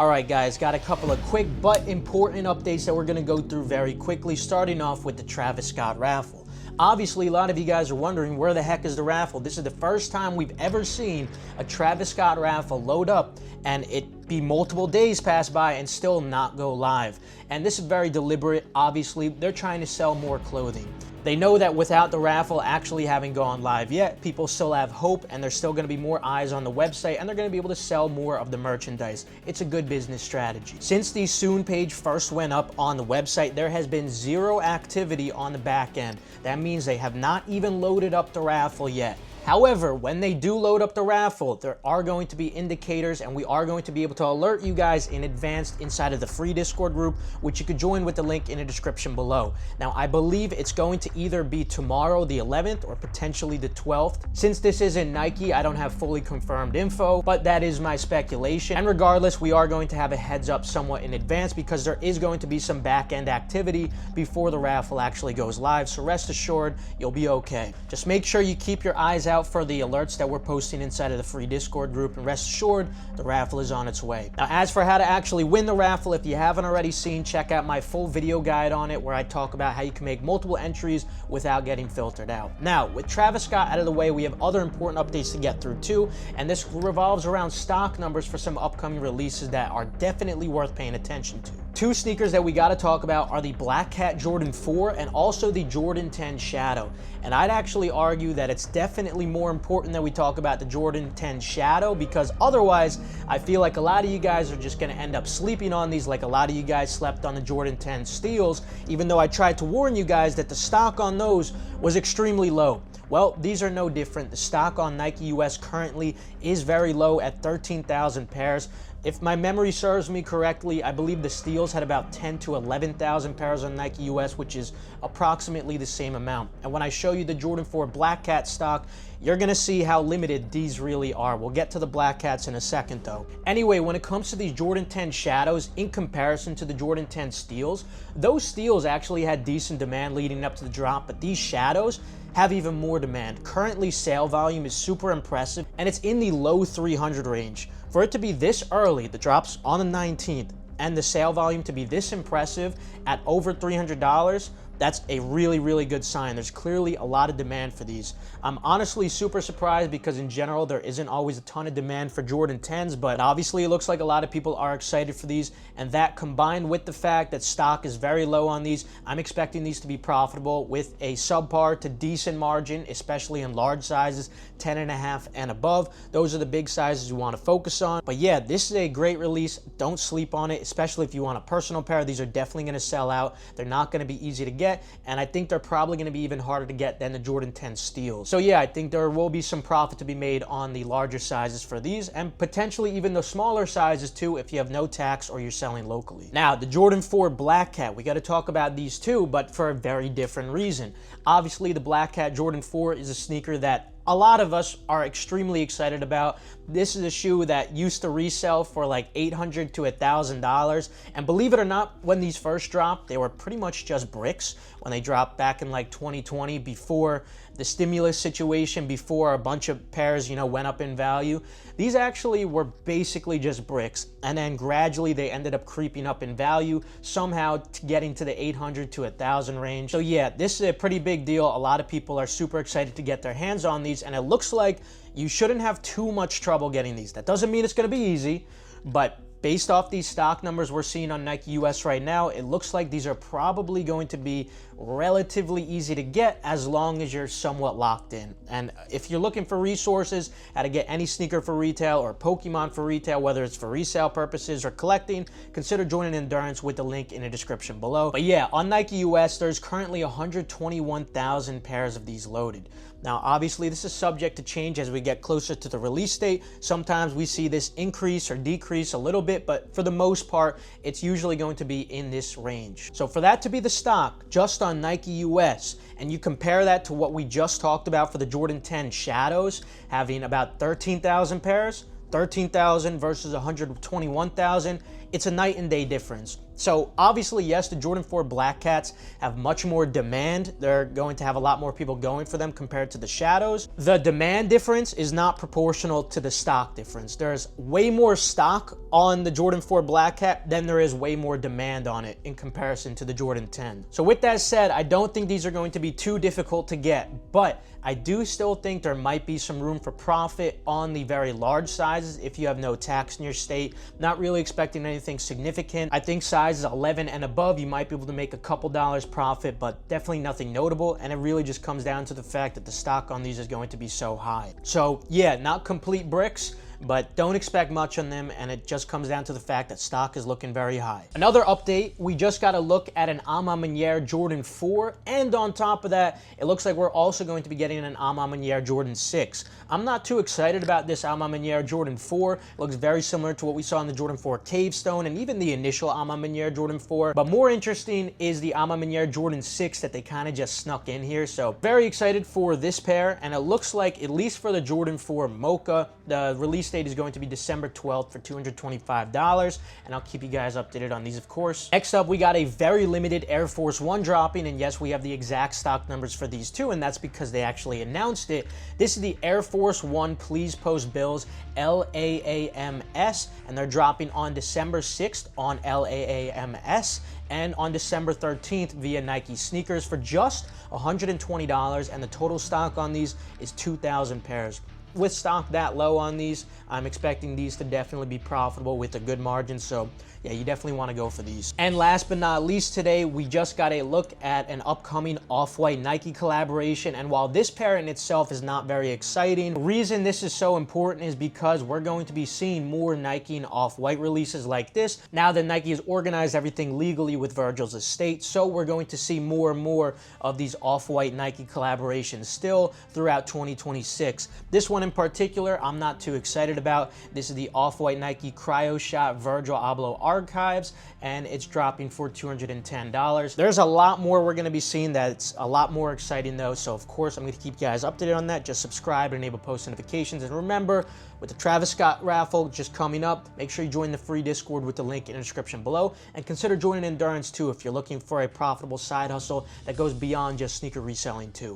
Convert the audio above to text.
Alright guys, got a couple of quick but important updates that we're going to go through very quickly, starting off with the Travis Scott raffle. Obviously, a lot of you guys are wondering, where the heck is the raffle? This is the first time we've ever seen a Travis Scott raffle load up and it be multiple days pass by and still not go live. And this is very deliberate. Obviously, they're trying to sell more clothing. They know that without the raffle actually having gone live yet, people still have hope and there's still going to be more eyes on the website and they're going to be able to sell more of the merchandise. It's a good business strategy. Since the soon page first went up on the website, there has been zero activity on the back end. That means they have not even loaded up the raffle yet. However, when they do load up the raffle, there are going to be indicators and we are going to be able to alert you guys in advance inside of the free Discord group, which you could join with the link in the description below. Now, I believe it's going to either be tomorrow, the 11th, or potentially the 12th. Since this isn't Nike, I don't have fully confirmed info, but that is my speculation. And regardless, we are going to have a heads up somewhat in advance because there is going to be some back-end activity before the raffle actually goes live. So rest assured, you'll be okay. Just make sure you keep your eyes out for the alerts that we're posting inside of the free Discord group, and rest assured the raffle is on its way. Now, as for how to actually win the raffle, if you haven't already seen, check out my full video guide on it where I talk about how you can make multiple entries without getting filtered out. Now, with Travis Scott out of the way, we have other important updates to get through too, and this revolves around stock numbers for some upcoming releases that are definitely worth paying attention to. Two sneakers that we got to talk about are the Black Cat Jordan 4 and also the Jordan 10 Shadow. And I'd actually argue that it's definitely more important that we talk about the Jordan 10 Shadow, because otherwise I feel like a lot of you guys are just going to end up sleeping on these, like a lot of you guys slept on the Jordan 10 Steels, even though I tried to warn you guys that the stock on those was extremely low. Well, these are no different. The stock on Nike US currently is very low at 13,000 pairs. If my memory serves me correctly, I believe the Steels had about 10 to 11,000 pairs on Nike US, which is approximately the same amount. And when I show you the Jordan 4 Black Cat stock, you're gonna see how limited these really are. We'll get to the Black Cats in a second though. Anyway, when it comes to these Jordan 10 Shadows, in comparison to the Jordan 10 Steels, those Steels actually had decent demand leading up to the drop, but these Shadows have even more demand. Currently, sale volume is super impressive and it's in the low 300 range. For it to be this early, the drop's on the 19th, and the sale volume to be this impressive at over $300, that's a really, really good sign. There's clearly a lot of demand for these. I'm honestly super surprised because in general, there isn't always a ton of demand for Jordan 10s, but obviously it looks like a lot of people are excited for these, and that combined with the fact that stock is very low on these, I'm expecting these to be profitable with a subpar to decent margin, especially in large sizes, 10.5 and above. Those are the big sizes you want to focus on. But yeah, this is a great release. Don't sleep on it, especially if you want a personal pair. These are definitely going to sell out. They're not going to be easy to get, and I think they're probably going to be even harder to get than the Jordan 10 Steels. So yeah, I think there will be some profit to be made on the larger sizes for these, and potentially even the smaller sizes too if you have no tax or you're selling locally. Now, the Jordan 4 Black Cat, we got to talk about these too, but for a very different reason. Obviously, the Black Cat Jordan 4 is a sneaker that a lot of us are extremely excited about. This is a shoe that used to resell for like $800 to $1,000. And believe it or not, when these first dropped, they were pretty much just bricks. When they dropped back in like 2020, before the stimulus situation, before a bunch of pairs, went up in value, these actually were basically just bricks. And then gradually they ended up creeping up in value, somehow getting to the 800 to 1,000 range. So yeah, this is a pretty big deal. A lot of people are super excited to get their hands on these, and it looks like you shouldn't have too much trouble getting these. That doesn't mean it's going to be easy, but based off these stock numbers we're seeing on Nike US right now, it looks like these are probably going to be relatively easy to get as long as you're somewhat locked in. And if you're looking for resources, how to get any sneaker for retail or Pokemon for retail, whether it's for resale purposes or collecting, consider joining Endurance with the link in the description below. But yeah, on Nike US, there's currently 121,000 pairs of these loaded. Now, obviously, this is subject to change as we get closer to the release date. Sometimes we see this increase or decrease a little bit, but for the most part, it's usually going to be in this range. So for that to be the stock just on Nike US, and you compare that to what we just talked about for the Jordan 10 Shadows, having about 13,000 pairs, 13,000 versus 121,000, it's a night and day difference. So obviously, yes, the Jordan 4 Black Cats have much more demand. They're going to have a lot more people going for them compared to the Shadows. The demand difference is not proportional to the stock difference. There's way more stock on the Jordan 4 Black Cat than there is way more demand on it in comparison to the Jordan 10. So with that said, I don't think these are going to be too difficult to get, but I do still think there might be some room for profit on the very large sizes if you have no tax in your state. Not really expecting anything significant. I think sizes 11 and above, you might be able to make a couple dollars profit, but definitely nothing notable. And it really just comes down to the fact that the stock on these is going to be so high. So yeah, not complete bricks, but don't expect much on them, and it just comes down to the fact that stock is looking very high. Another update, we just got a look at an A Ma Maniere Jordan 4, and on top of that, it looks like we're also going to be getting an A Ma Maniere Jordan 6. I'm not too excited about this A Ma Maniere Jordan 4. It looks very similar to what we saw in the Jordan 4 Cavestone and even the initial A Ma Maniere Jordan 4, but more interesting is the A Ma Maniere Jordan 6 that they kind of just snuck in here. So very excited for this pair, and it looks like, at least for the Jordan 4 Mocha, the release date is going to be December 12th for $225, and I'll keep you guys updated on these, of course. Next up, we got a very limited Air Force One dropping, and yes, we have the exact stock numbers for these too, and that's because they actually announced it. This is the Air Force One Please Post Bills LAAMS, and they're dropping on December 6th on LAAMS, and on December 13th via Nike Sneakers for just $120, and the total stock on these is 2,000 pairs. With stock that low on these, I'm expecting these to definitely be profitable with a good margin, so yeah, you definitely want to go for these. And last but not least today, we just got a look at an upcoming Off-White Nike collaboration, and while this pair in itself is not very exciting, the reason this is so important is because we're going to be seeing more Nike and Off-White releases like this now that Nike has organized everything legally with Virgil's estate. So we're going to see more and more of these Off-White Nike collaborations still throughout 2026. This one in particular, I'm not too excited about. This is the Off-White Nike Cryo Shot Virgil Abloh Archives, and it's dropping for $210. There's a lot more we're going to be seeing that's a lot more exciting though, so of course I'm going to keep you guys updated on that. Just subscribe and enable post notifications, and remember, with the Travis Scott raffle just coming up, make sure you join the free Discord with the link in the description below, and consider joining Endurance too if you're looking for a profitable side hustle that goes beyond just sneaker reselling too.